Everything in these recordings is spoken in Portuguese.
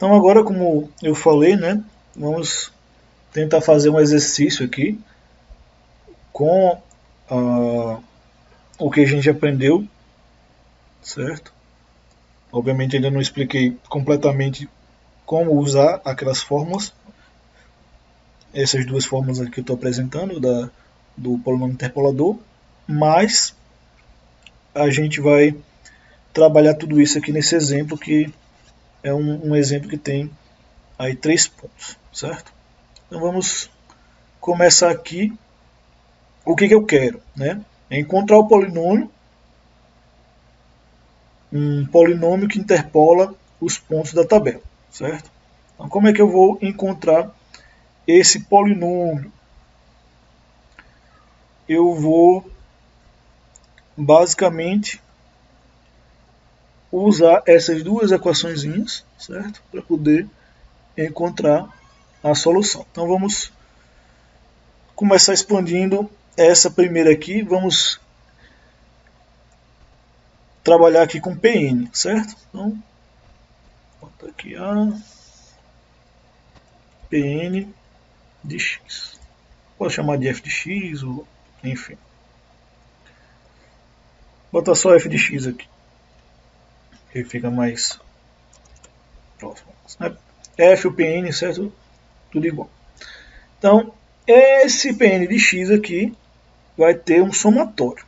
Então agora, como eu falei, né, vamos tentar fazer um exercício aqui com o que a gente aprendeu, certo? Obviamente ainda não expliquei completamente como usar aquelas fórmulas, essas duas fórmulas aqui que eu estou apresentando, do polinômio interpolador, mas a gente vai trabalhar tudo isso aqui nesse exemplo, que é um exemplo que tem aí 3 pontos, certo? Então vamos começar aqui. O que eu quero, né? É encontrar o polinômio, um polinômio que interpola os pontos da tabela, certo? Então como é que eu vou encontrar esse polinômio? Eu vou basicamente usar essas duas equaçõezinhas, certo? Para poder encontrar a solução. Então vamos começar expandindo essa primeira aqui. Vamos trabalhar aqui com Pn, certo? Então, bota aqui a Pn de x. Pode chamar de f de x, ou enfim. Botar só f de x aqui, que fica mais próximo. F e o Pn, certo? Tudo igual. Então, esse Pn de x aqui vai ter um somatório.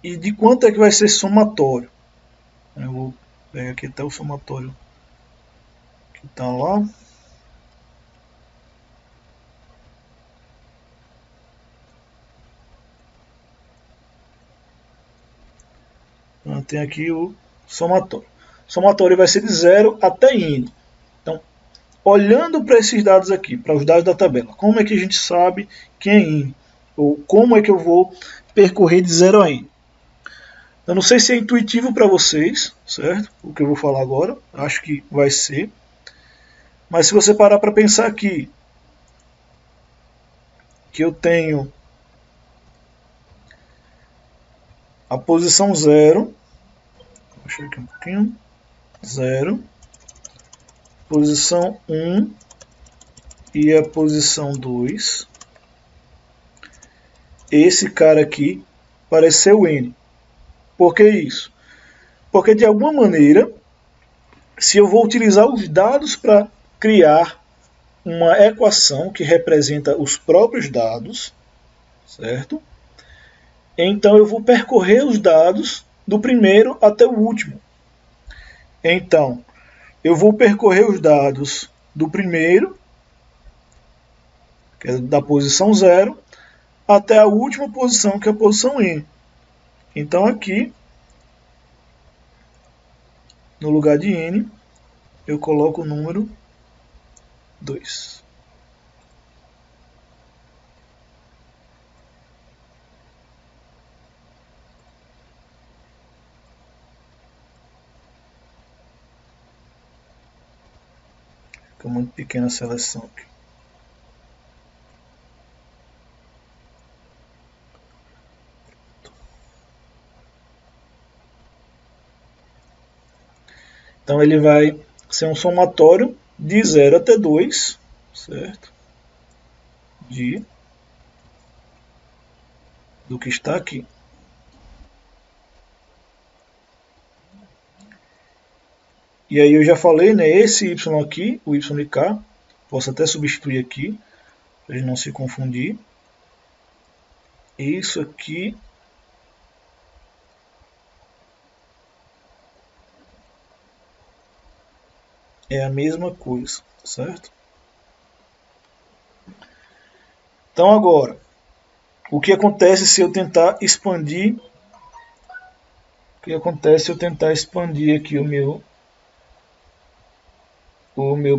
E de quanto é que vai ser somatório? Eu vou pegar aqui até o somatório que está lá. Então, tem aqui o somatório. O somatório vai ser de 0 até n. Então, olhando para esses dados aqui, para os dados da tabela, como é que a gente sabe que é n? Ou como é que eu vou percorrer de 0 a n? Eu não sei se é intuitivo para vocês, certo? O que eu vou falar agora, acho que vai ser. Mas se você parar para pensar aqui, que eu tenho a posição 0, deixa eu aqui um pouquinho, 0, posição 1 e a posição 2. Esse cara aqui parece ser o n. Por que isso? Porque de alguma maneira, se eu vou utilizar os dados para criar uma equação que representa os próprios dados, certo? Então eu vou percorrer os dados do primeiro até o último. Então, eu vou percorrer os dados do primeiro, que é da posição 0, até a última posição, que é a posição n. Então aqui, no lugar de n, eu coloco o número 2. Fica muito pequena a seleção aqui. Então ele vai ser um somatório de 0 até 2, certo? Do que está aqui. E aí eu já falei, né, esse y aqui, o y de k, posso até substituir aqui, para ele não se confundir. Isso aqui é a mesma coisa, certo? Então agora, o que acontece se eu tentar expandir? O que acontece se eu tentar expandir aqui o meu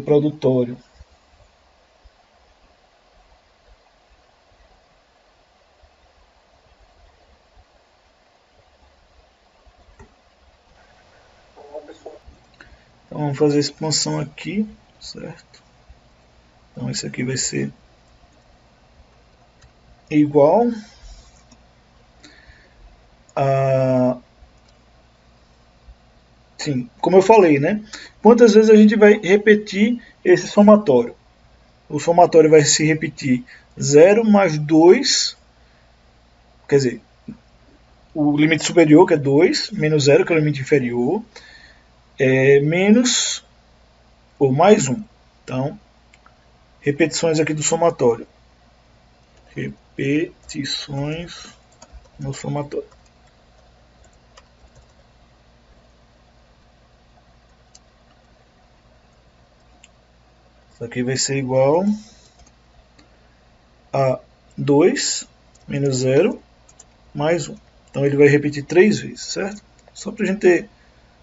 produtório? Então vamos fazer a expansão aqui, certo? Então esse aqui vai ser igual a sim, como eu falei, né? Quantas vezes a gente vai repetir esse somatório? O somatório vai se repetir 0 mais 2, quer dizer, o limite superior, que é 2, menos 0, que é o limite inferior, menos ou mais 1. Então, repetições aqui do somatório. Repetições no somatório. Isso aqui vai ser igual a 2 menos 0 mais 1. Então ele vai repetir 3 vezes, certo? Só para a gente ter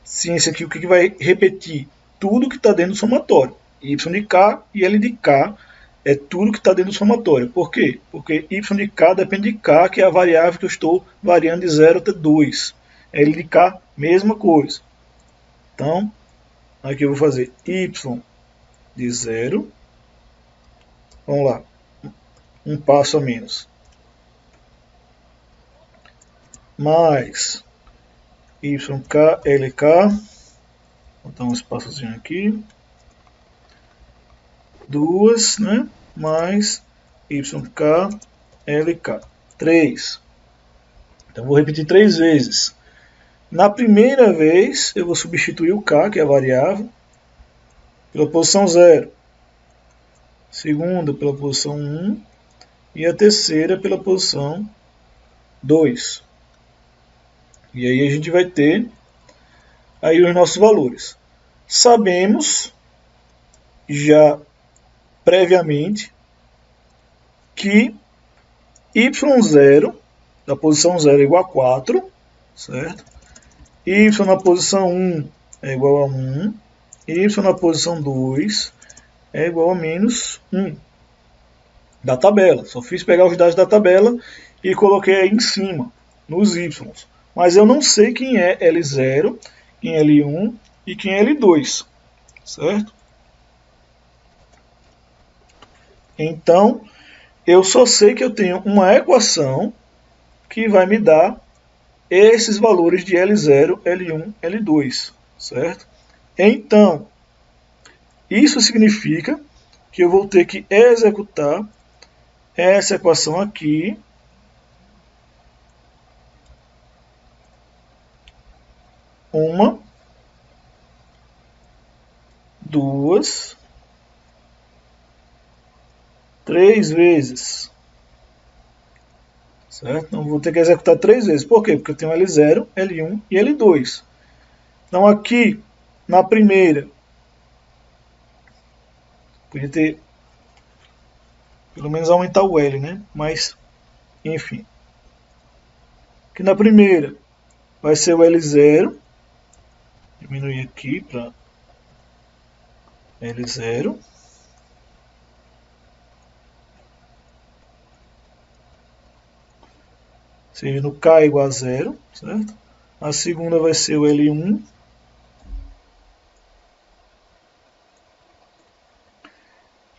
ciência aqui, o que vai repetir? Tudo que está dentro do somatório. Y de K e L de K é tudo que está dentro do somatório. Por quê? Porque Y de K depende de K, que é a variável que eu estou variando de 0 até 2. L de K, mesma coisa. Então, aqui eu vou fazer Y de 0. Vamos lá. Um passo a menos. Mais YK, LK. Vou botar um espaçozinho aqui. 2, né? Mais YK, LK. 3. Então vou repetir 3 vezes. Na primeira vez, eu vou substituir o K, que é a variável, pela posição 0. Segunda pela posição 1. E a terceira pela posição 2. E aí a gente vai ter aí os nossos valores. Sabemos já previamente que y0 da posição 0 é igual a 4, certo? Y na posição 1 é igual a 1, y na posição 2 é igual a menos 1 da tabela. Só fiz pegar os dados da tabela e coloquei aí em cima, nos y. Mas eu não sei quem é L0, quem é L1 e quem é L2, certo? Então, eu só sei que eu tenho uma equação que vai me dar esses valores de L0, L1, L2, certo? Então, isso significa que eu vou ter que executar essa equação aqui, uma, duas, 3 vezes, certo? Então vou ter que executar 3 vezes. Por quê? Porque eu tenho L0, L1 e L2. Então aqui, na primeira, podia ter pelo menos aumentar o L, né? Mas, enfim. Aqui na primeira vai ser o L0. Diminuir aqui para L0. Seja no K igual a 0, certo? A segunda vai ser o L1.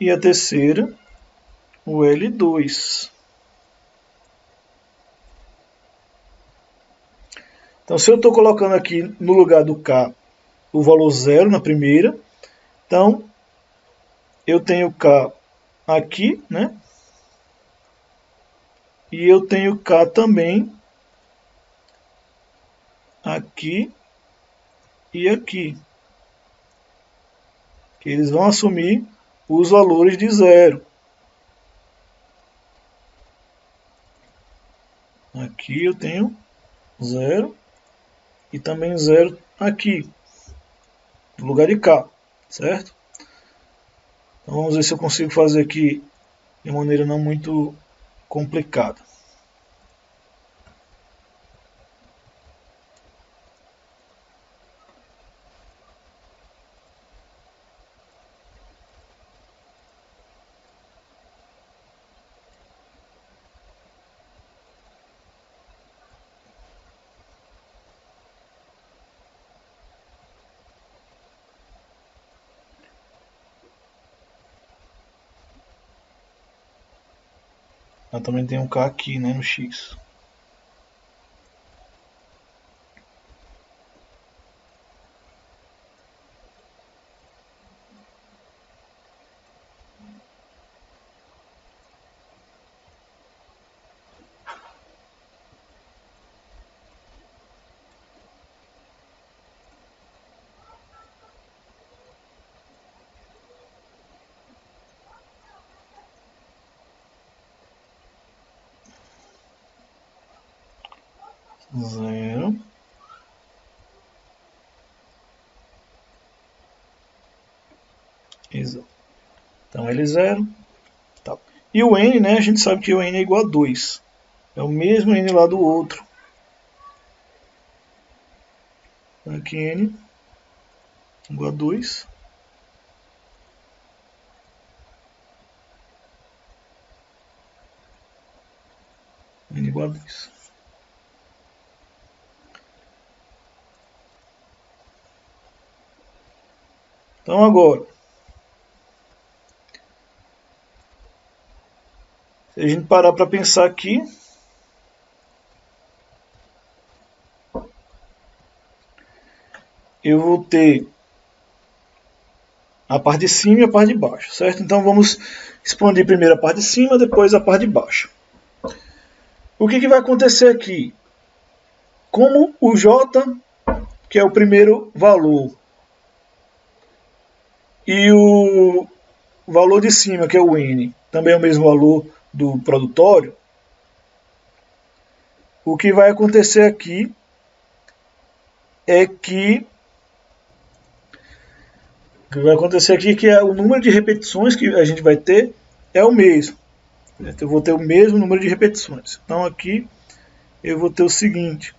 E a terceira, o L2. Então, se eu estou colocando aqui no lugar do K o valor 0 na primeira, então eu tenho K aqui, né? E eu tenho K também aqui e aqui. Que eles vão assumir os valores de 0. Aqui eu tenho 0 e também 0 aqui, no lugar de K, certo? Então vamos ver se eu consigo fazer aqui de maneira não muito complicada. Eu também tenho um K aqui, né, no X. 0. Exato. Então L0. Tá. E o N, né, a gente sabe que o N é igual a 2. É o mesmo N lá do outro. Aqui N igual a 2. N igual a 2. Então agora, se a gente parar para pensar aqui, eu vou ter a parte de cima e a parte de baixo, certo? Então vamos expandir primeiro a parte de cima, depois a parte de baixo. O que vai acontecer aqui? Como o J, que é o primeiro valor, e o valor de cima, que é o N, também é o mesmo valor do produtório, o que vai acontecer aqui é que o que vai acontecer aqui é que o número de repetições que a gente vai ter é o mesmo. Eu vou ter o mesmo número de repetições. Então aqui eu vou ter o seguinte: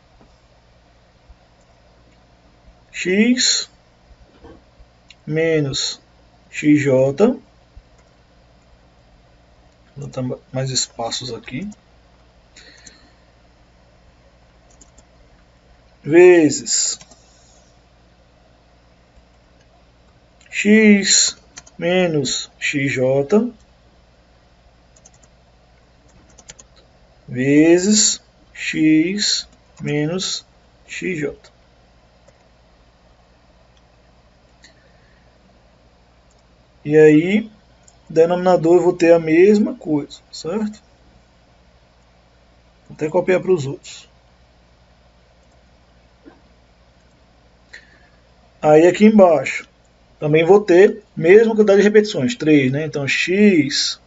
x menos xj, vou botar mais espaços aqui, vezes x menos xj vezes x menos xj. E aí, denominador eu vou ter a mesma coisa, certo? Vou até copiar para os outros. Aí aqui embaixo, também vou ter a mesma quantidade de repetições, 3, né? Então x,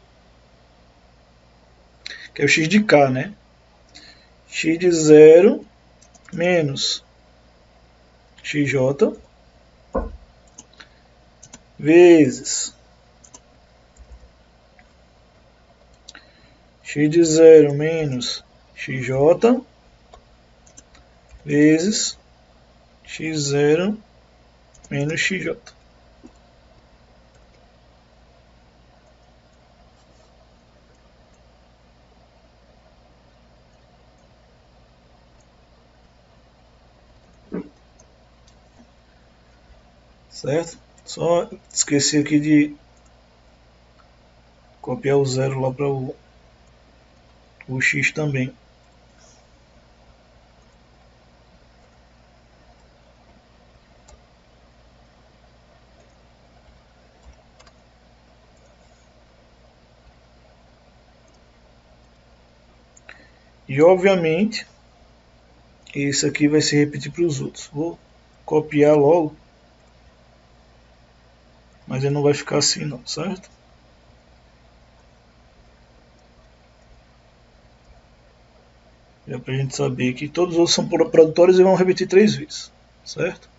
que é o x de k, né? X de 0 menos xj vezes x de 0 menos xj vezes x0 menos xj. Certo? Só esqueci aqui de copiar o 0 lá para o x também. E obviamente isso aqui vai se repetir para os outros. Vou copiar logo, mas ele não vai ficar assim não, certo? Já para a gente saber que todos os outros são produtores e vão repetir 3 vezes, certo?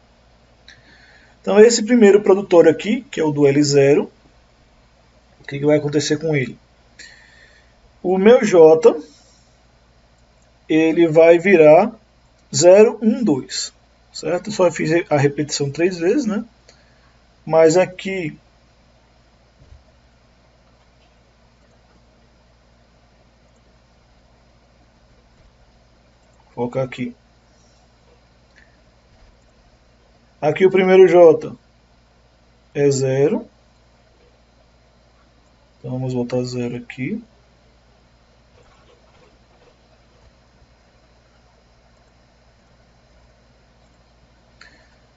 Então esse primeiro produtor aqui, que é o do L0, o que vai acontecer com ele? O meu J, ele vai virar 0, 1, 2, certo? Só fiz a repetição 3 vezes, né? Mas aqui vou colocar aqui. Aqui o primeiro J é 0. Então vamos botar 0 aqui.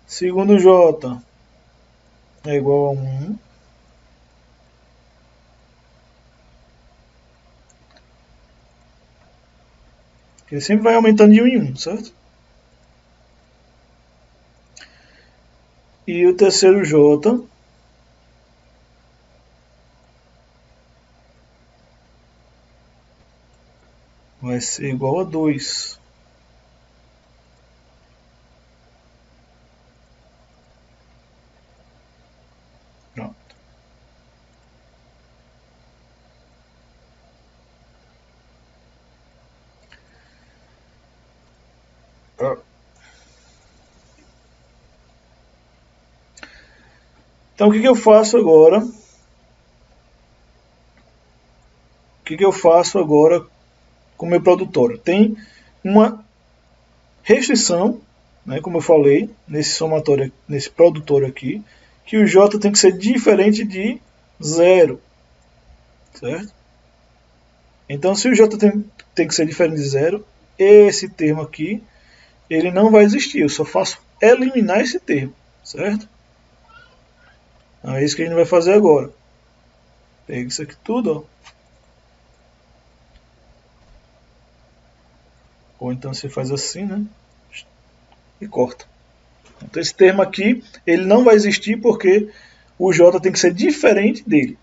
Segundo J é igual a 1. Ele sempre vai aumentando de 1 em 1, certo? E o terceiro J vai ser igual a 2. Então, o que eu faço agora? O que eu faço agora com o meu produtório? Tem uma restrição, né, como eu falei, nesse somatório, nesse produtório aqui, que o J tem que ser diferente de zero, certo? Então, se o J tem que ser diferente de zero, esse termo aqui, ele não vai existir. Eu só faço eliminar esse termo, certo? Então, é isso que a gente vai fazer agora. Pega isso aqui tudo, ó. Ou então você faz assim, né? E corta. Então esse termo aqui, ele não vai existir porque o J tem que ser diferente dele.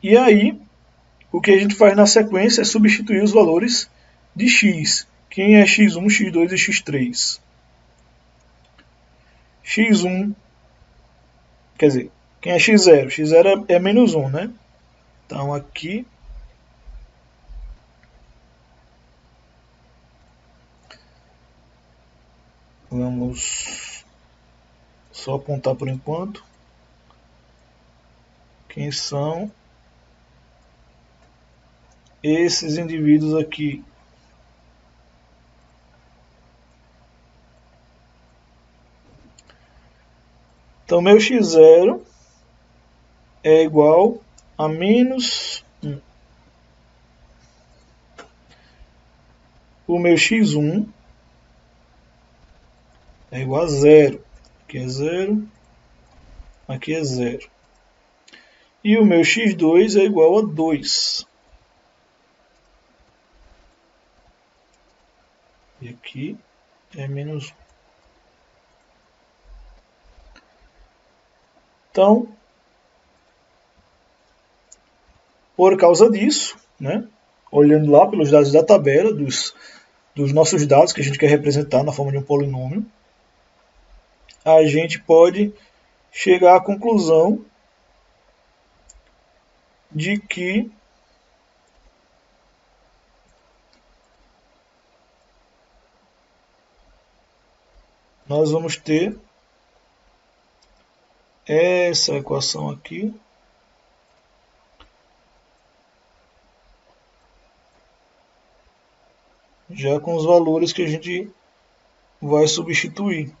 E aí, o que a gente faz na sequência é substituir os valores de x. Quem é x1, x2 e x3? x1, quer dizer, quem é x0? x0 é menos 1, né? Então aqui vamos só apontar por enquanto quem são esses indivíduos aqui. Então meu x0 é igual a menos 1. O meu x1 é igual a 0. Aqui é 0, aqui é 0. E o meu x2 é igual a 2. E aqui é menos 1. Então, por causa disso, né, olhando lá pelos dados da tabela, dos nossos dados que a gente quer representar na forma de um polinômio, a gente pode chegar à conclusão de que nós vamos ter essa equação aqui, já com os valores que a gente vai substituir.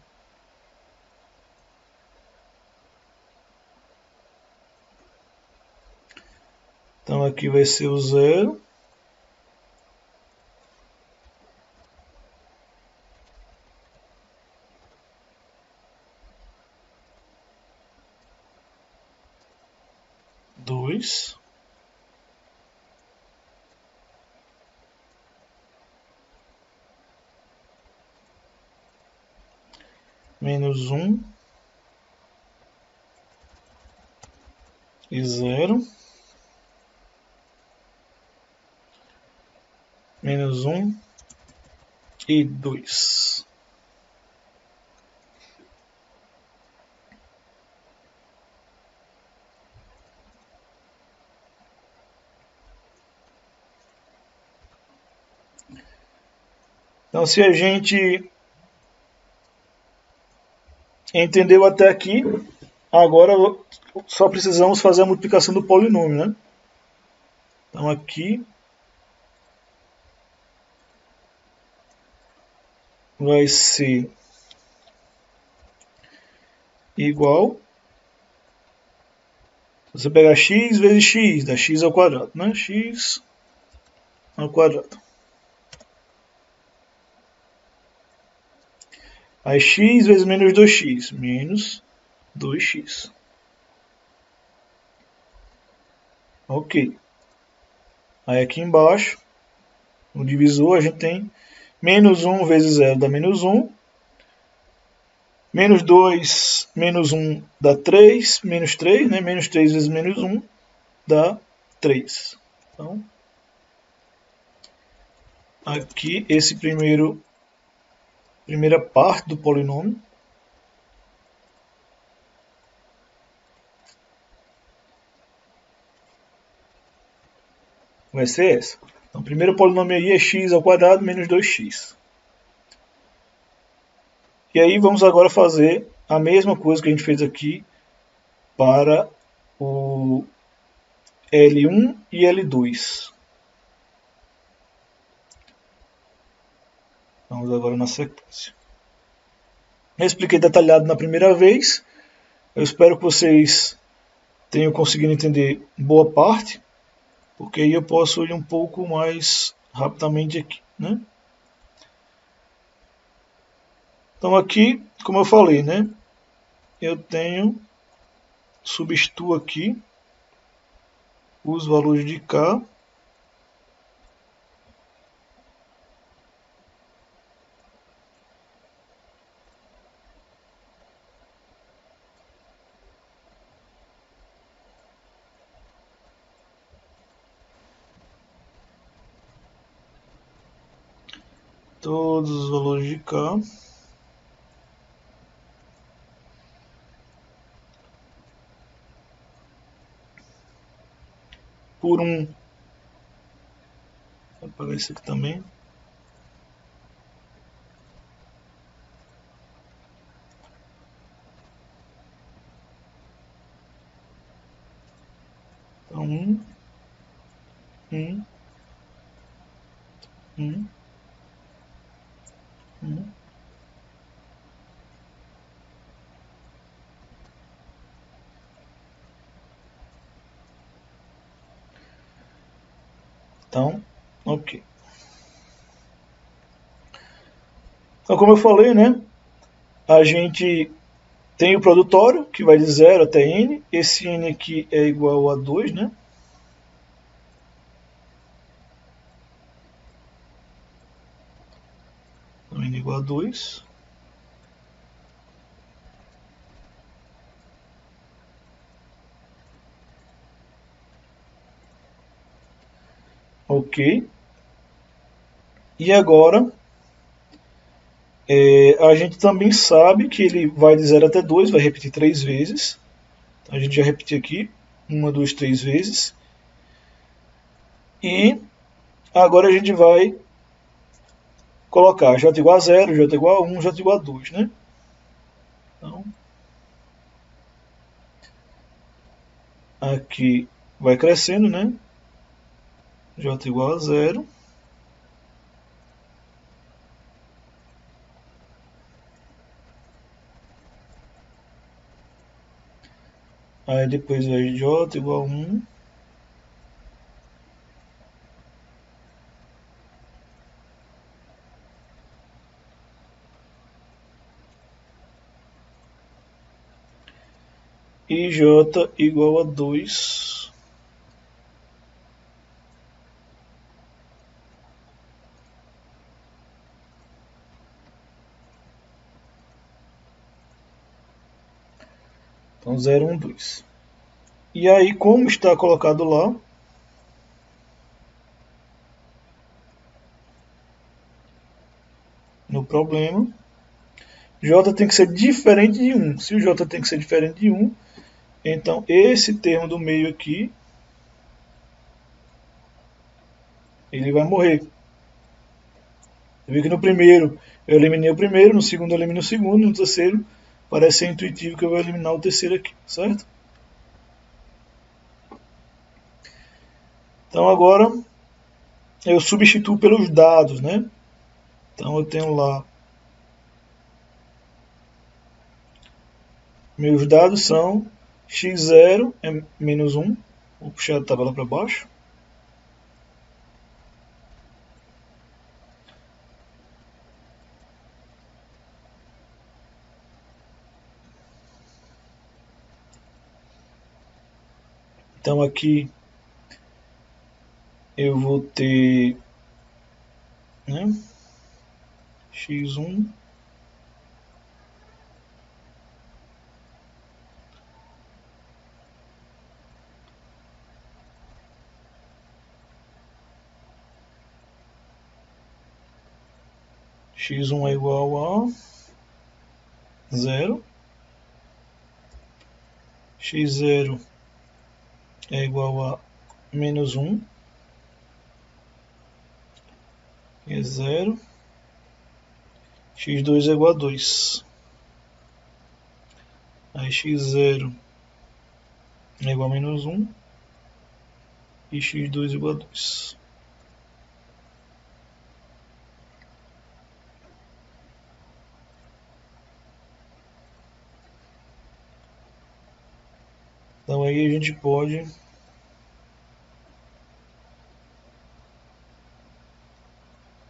Então aqui vai ser o 0. Dois. Menos 1 e 0. Menos 1 e 2. Então, se a gente entendeu até aqui, agora só precisamos fazer a multiplicação do polinômio, né? Então aqui vai ser igual, você pegar x vezes x, dá x ao quadrado, né? X ao quadrado. Aí x vezes menos 2x, menos 2x. Ok. Aí aqui embaixo, no divisor, a gente tem menos 1 vezes 0 dá menos 1. Menos 2 menos 1 dá 3. Menos 3, né? Menos 3 vezes menos 1 dá 3. Então, aqui esse primeira parte do polinômio vai ser essa. Então, o primeiro polinômio aí é x ao quadrado menos 2x. E aí vamos agora fazer a mesma coisa que a gente fez aqui para o L1 e L2. Vamos agora na sequência. Eu expliquei detalhado na primeira vez. Eu espero que vocês tenham conseguido entender boa parte, porque aí eu posso ir um pouco mais rapidamente aqui, né? Então aqui, como eu falei, né? Eu substituo aqui os valores de K todos os valores de K por 1. Vou apagar isso aqui também. Então 1, 1, 1. Então, ok. Então, como eu falei, né? A gente tem o produtório, que vai de 0 até n. Esse n aqui é igual a 2, né? Então, n igual a 2. Ok. E agora, a gente também sabe que ele vai de 0 até 2, vai repetir 3 vezes. Então, a gente já repetiu aqui, 1, 2, 3 vezes. E agora a gente vai colocar j igual a 0, j igual a 1, j igual a 2, né? Então, aqui vai crescendo, né? J igual a 0. Aí depois vai J igual a 1. E J igual a 2. Então 0, 1, 2. E aí, como está colocado lá, no problema, J tem que ser diferente de 1. Se o J tem que ser diferente de 1, então esse termo do meio aqui, ele vai morrer. Você vê que no primeiro eu eliminei o primeiro, no segundo eu eliminei o segundo, no terceiro parece ser intuitivo que eu vou eliminar o terceiro aqui, certo? Então agora eu substituo pelos dados, né? Então eu tenho lá, meus dados são x0 é menos 1, vou puxar a tabela para baixo. Então aqui eu vou ter, né, x1 x1 é igual a 0, x0 é igual a menos 1, é 0, x2 é igual a 2. Aí x0 é igual a menos 1 e x2 é igual a 2. Então aí a gente pode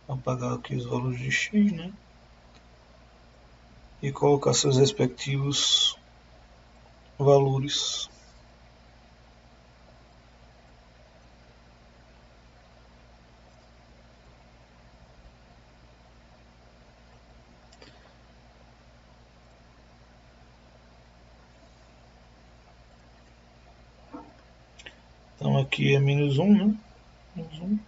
apagar aqui os valores de x, né? E colocar seus respectivos valores. Então aqui é menos 1, né? Menos 1.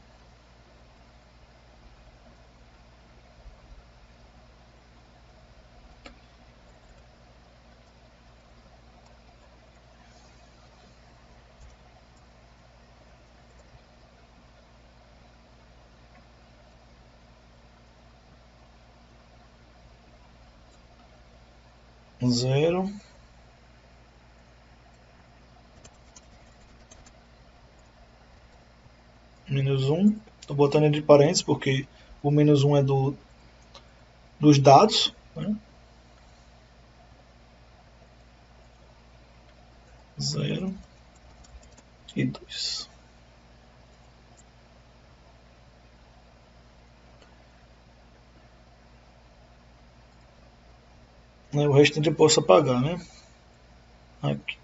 Zero. Menos 1. Estou botando entre parênteses porque o menos 1 é dos dados, né? 0 e 2. O restante eu posso apagar, né? Aqui.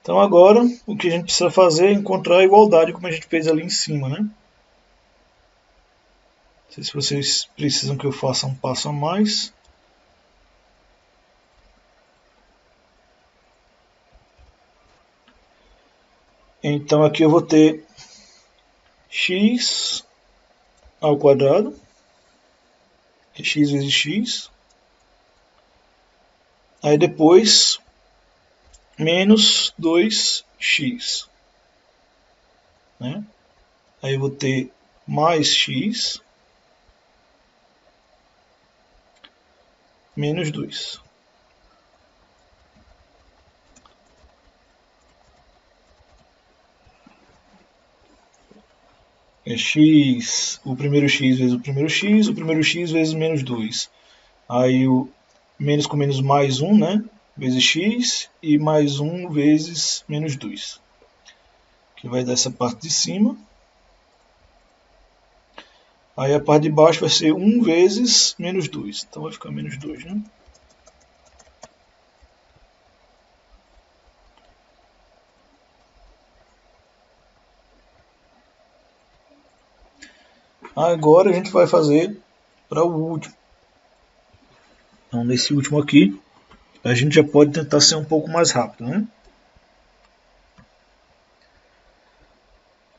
Então agora o que a gente precisa fazer é encontrar a igualdade como a gente fez ali em cima, né? Não sei se vocês precisam que eu faça um passo a mais. Então aqui eu vou ter x ao quadrado, que é x vezes x. Aí depois menos 2x, né? Aí eu vou ter mais x menos 2. É x, o primeiro x vezes o primeiro x vezes menos 2. Aí o menos com menos mais 1, né? Vezes x e mais 1 vezes menos 2. Que vai dar essa parte de cima. Aí a parte de baixo vai ser 1 vezes menos 2. Então vai ficar menos 2, né? Agora a gente vai fazer para o último. Então nesse último aqui, a gente já pode tentar ser um pouco mais rápido, né?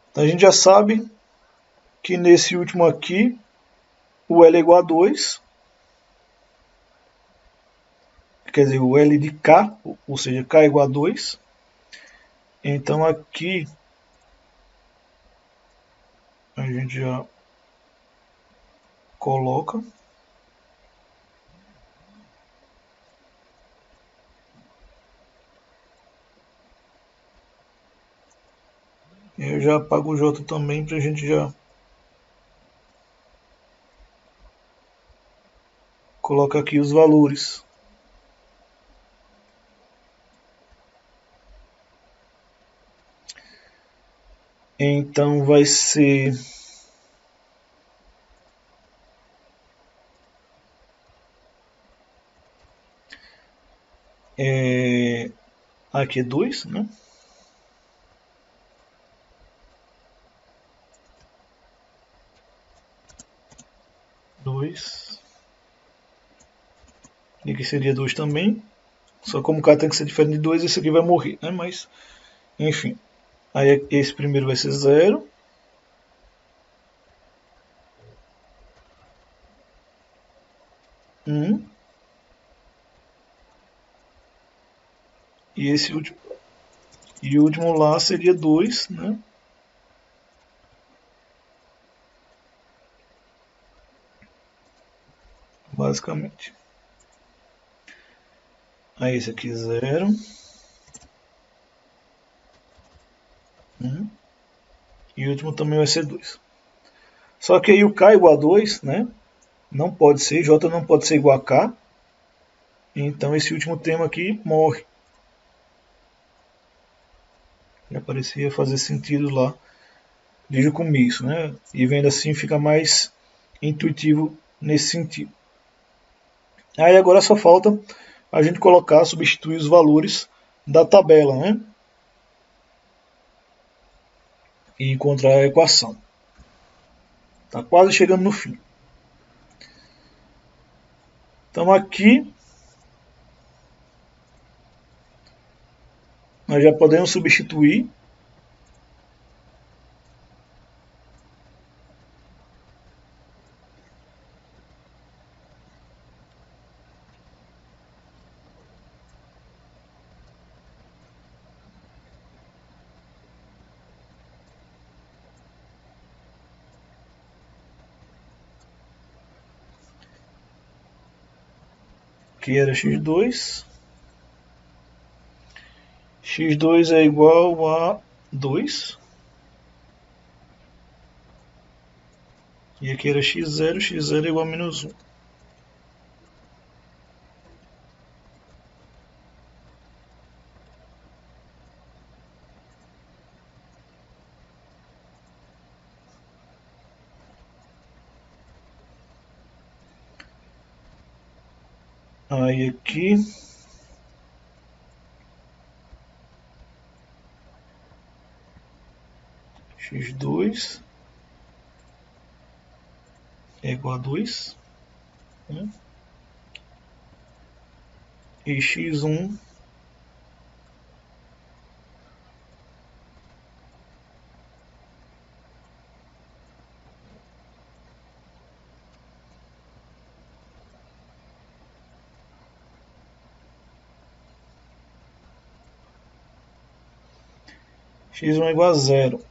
Então a gente já sabe que nesse último aqui, o L é igual a 2. Quer dizer, o L de K, ou seja, K é igual a 2. Então aqui a gente já coloca. Eu já apago o J também para a gente já colocar aqui os valores. Então vai ser aqui é 2, né? Dois E aqui seria 2 também. Só como o K tem que ser diferente de 2, esse aqui vai morrer, né? Mas, enfim. Aí esse primeiro vai ser 0. E esse último. E o último lá seria 2, né? Basicamente. Aí esse aqui 0. E o último também vai ser 2. Só que aí o K igual a 2, né? Não pode ser, J não pode ser igual a K. Então esse último termo aqui morre. Já parecia fazer sentido lá desde o começo, né? E vendo assim fica mais intuitivo nesse sentido. Aí agora só falta a gente colocar, substituir os valores da tabela, né? E encontrar a equação. Está quase chegando no fim. Então aqui nós já podemos substituir. Que era x2. x2 é igual a 2. E aqui era x0, x0 é igual a menos 1. Aí aqui x2 é igual a 2, né? E x1 x1 é igual a 0.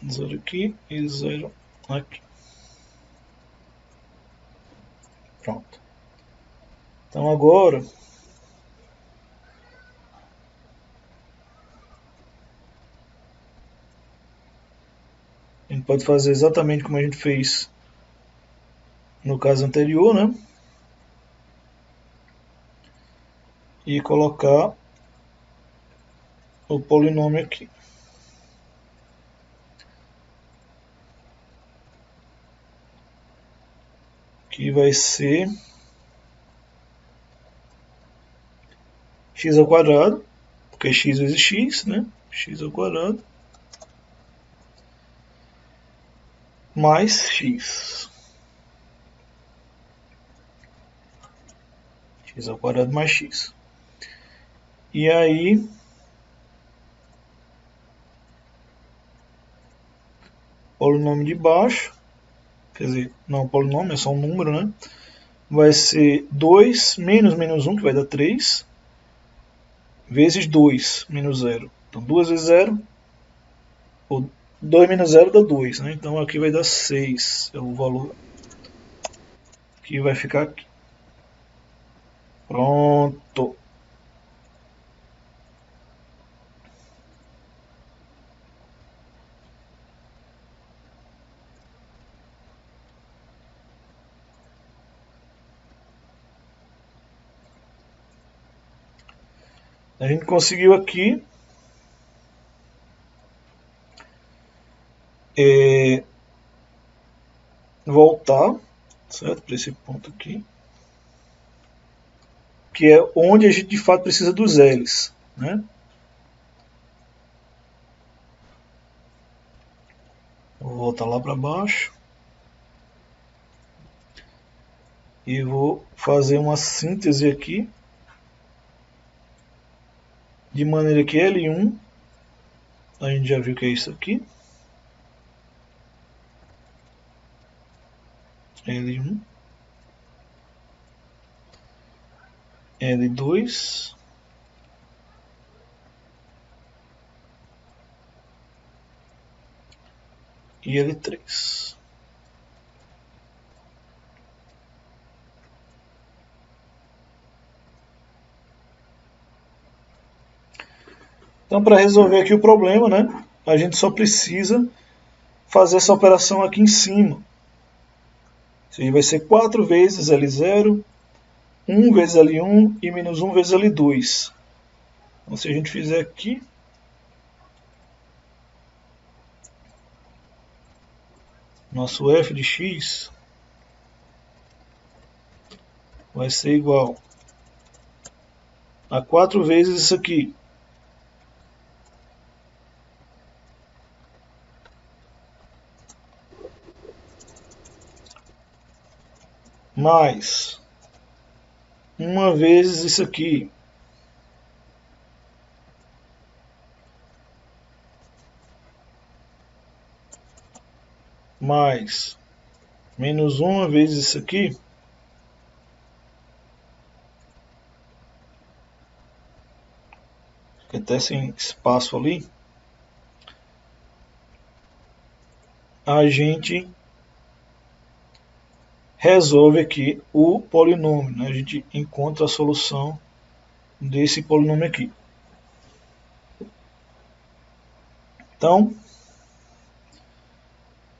0 aqui e 0 aqui. Pronto. Então agora a gente pode fazer exatamente como a gente fez no caso anterior, né? E colocar o polinômio aqui. Que vai ser x ao quadrado, porque x vezes x, né? X ao quadrado mais x. X ao quadrado mais x. E aí polinômio de baixo, quer dizer, não polinômio, é só um número, né? Vai ser 2 menos 1, que vai dar 3, vezes 2 menos 0. Então 2 vezes 0, ou 2 menos 0 dá 2, né? Então aqui vai dar 6, é o valor que vai ficar aqui. Pronto. A gente conseguiu aqui voltar, certo? Para esse ponto aqui, que é onde a gente de fato precisa dos L's, né? Vou voltar lá para baixo. e vou fazer uma síntese aqui, de maneira que L1, a gente já viu que é isso aqui, L1, L2, e L3. Então, para resolver aqui o problema, né, a gente só precisa fazer essa operação aqui em cima. Isso aí vai ser 4 vezes L0, 1 vezes L1 e menos 1 vezes L2. Então, se a gente fizer aqui, nosso f de x vai ser igual a 4 vezes isso aqui, mais 1 vezes isso aqui, mais menos 1 vezes isso aqui, fica até sem espaço ali, a gente resolve aqui o polinômio, né? A gente encontra a solução desse polinômio aqui. Então,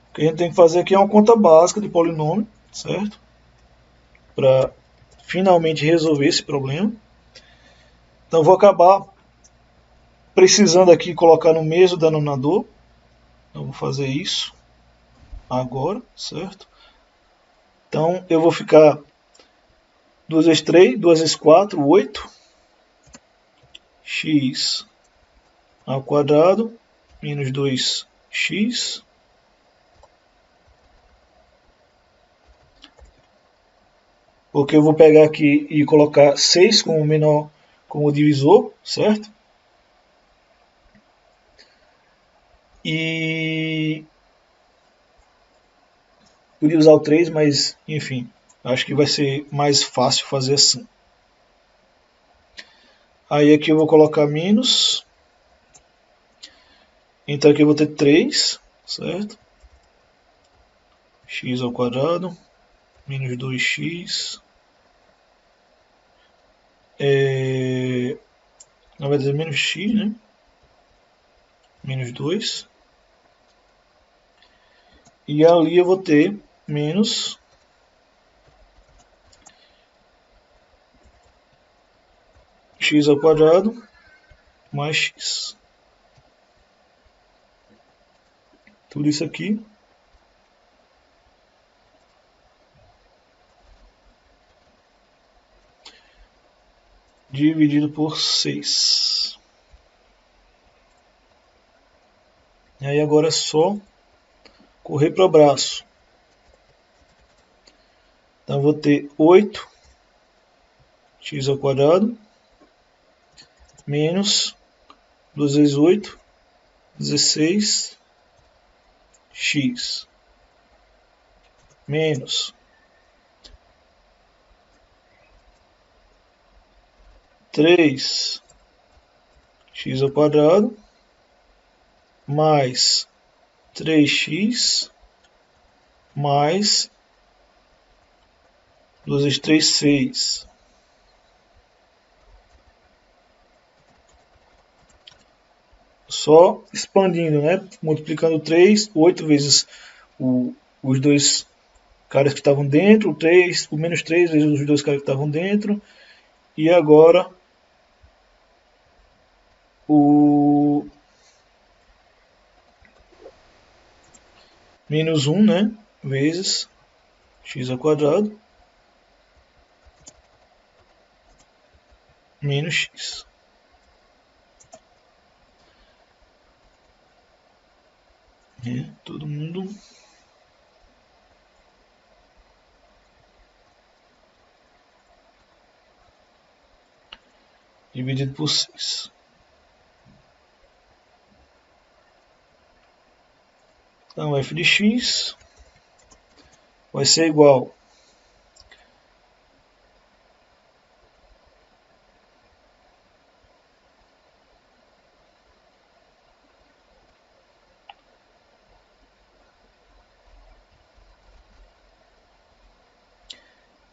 o que a gente tem que fazer aqui é uma conta básica de polinômio, certo? Para finalmente resolver esse problema. Então, vou acabar precisando aqui colocar no mesmo denominador. Eu vou fazer isso agora, certo? Então, eu vou ficar 2 vezes 3, 2 vezes 4, 8, x ao quadrado, menos 2x, porque eu vou pegar aqui e colocar 6 como menor, como divisor, certo? E podia usar o 3, mas enfim, acho que vai ser mais fácil fazer assim. Aí aqui eu vou colocar menos, então aqui eu vou ter 3, certo? X ao quadrado, menos 2x, na verdade é menos x, né? Menos 2. E ali eu vou ter menos x ao quadrado mais x. Tudo isso aqui dividido por 6. E aí agora é só correr para o braço. Então eu vou ter 8 x ao quadrado menos 2 vezes 8, 16 x menos 3 x ao quadrado mais 3x mais 2 vezes 3, 6. Só expandindo, né? Multiplicando 3, 8 vezes os dois caras que estavam dentro, o menos 3 vezes os dois caras que estavam dentro, e agora o menos 1, né? Vezes x ao quadrado menos x. Todo mundo dividido por 6. Então f de x vai ser igual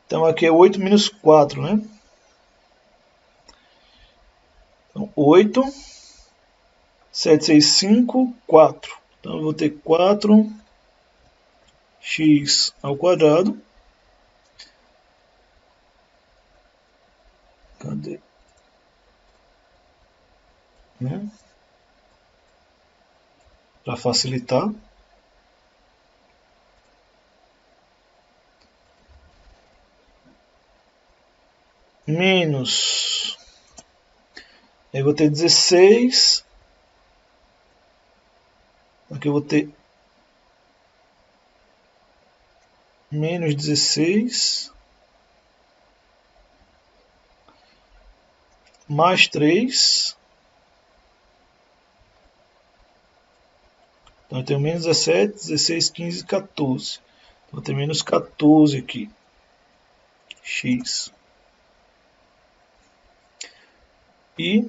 então aqui é 8 menos 4, né? Então 8, 7, 6, 5, 4. Então eu vou ter 4x ao quadrado. Cadê? Né? Para facilitar. Menos. Aí eu vou ter 16. Aqui eu vou ter menos 16. Mais 3. Então eu tenho menos 17, 16, 15, 14. Então eu tenho menos 14 aqui. X. E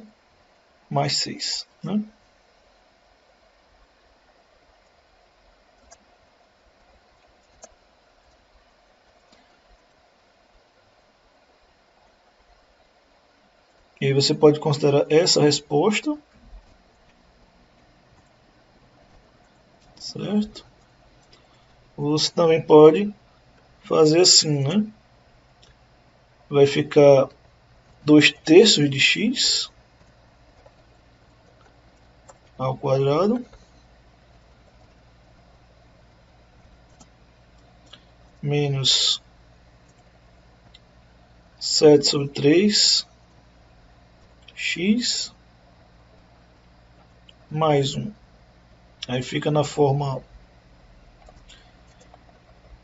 mais 6. Né? E aí você pode considerar essa resposta. Certo? Ou você também pode fazer assim, né? Vai ficar 2/3 de x ao quadrado menos 7/3 x mais 1. Aí fica na forma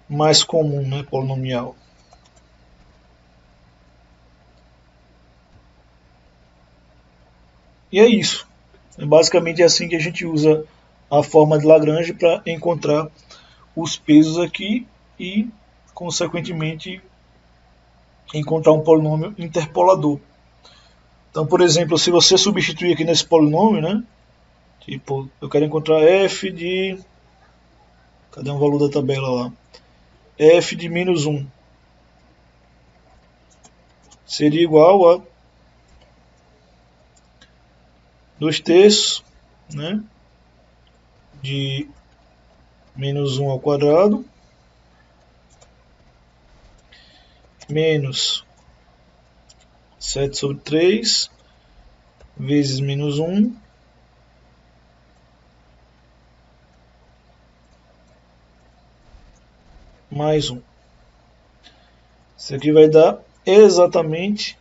mais comum, né, polinomial. E é isso. É basicamente assim que a gente usa a forma de Lagrange para encontrar os pesos aqui e, consequentemente, encontrar um polinômio interpolador. Então, por exemplo, se você substituir aqui nesse polinômio, né? Tipo, eu quero encontrar f de... Cadê o valor da tabela lá? F de menos 1. Seria igual a 2/3, né? De menos 1 ao quadrado. Menos 7/3 vezes menos 1 mais 1. Isso aqui vai dar exatamente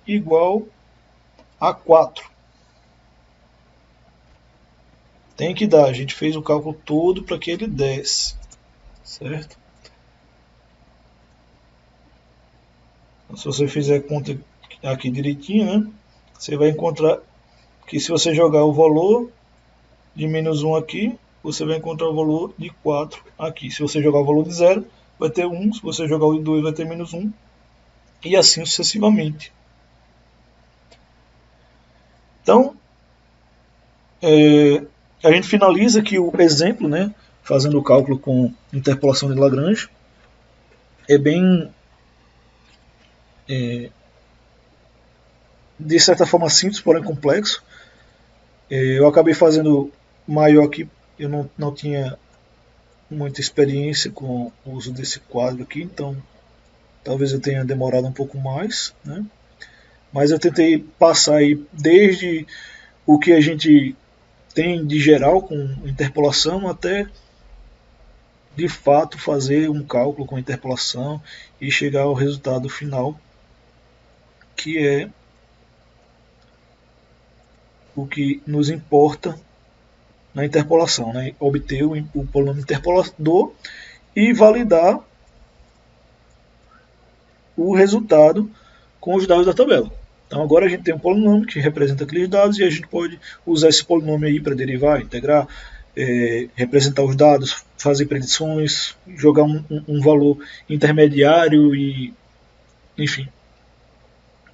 igual a 4. Tem que dar, a gente fez o cálculo todo para que ele desse, certo? Então, se você fizer a conta aqui direitinho, né, você vai encontrar que se você jogar o valor de menos 1 aqui, você vai encontrar o valor de 4 aqui. Se você jogar o valor de 0, vai ter 1. Se você jogar o de 2, vai ter menos 1. E assim sucessivamente. Então, a gente finaliza aqui o exemplo, né, fazendo o cálculo com interpolação de Lagrange. É bem, de certa forma, simples, porém complexo. Eu acabei fazendo maior aqui, eu não tinha muita experiência com o uso desse quadro aqui, então talvez eu tenha demorado um pouco mais, né? Mas eu tentei passar aí desde o que a gente tem de geral com interpolação até de fato fazer um cálculo com interpolação e chegar ao resultado final, que é o que nos importa na interpolação, né? Obter o polinômio interpolador e validar o resultado com os dados da tabela. Então agora a gente tem um polinômio que representa aqueles dados e a gente pode usar esse polinômio aí para derivar, integrar, representar os dados, fazer predições, jogar um valor intermediário e, enfim,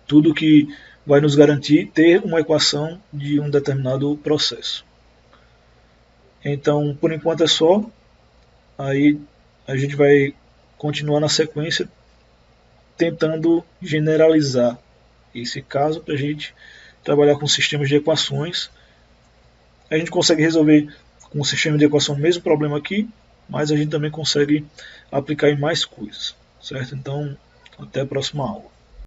tudo que vai nos garantir ter uma equação de um determinado processo. Então, por enquanto é só. Aí a gente vai continuar na sequência tentando generalizar esse caso para a gente trabalhar com sistemas de equações. A gente consegue resolver com o sistema de equação o mesmo problema aqui, mas a gente também consegue aplicar em mais coisas, certo? Então, até a próxima aula.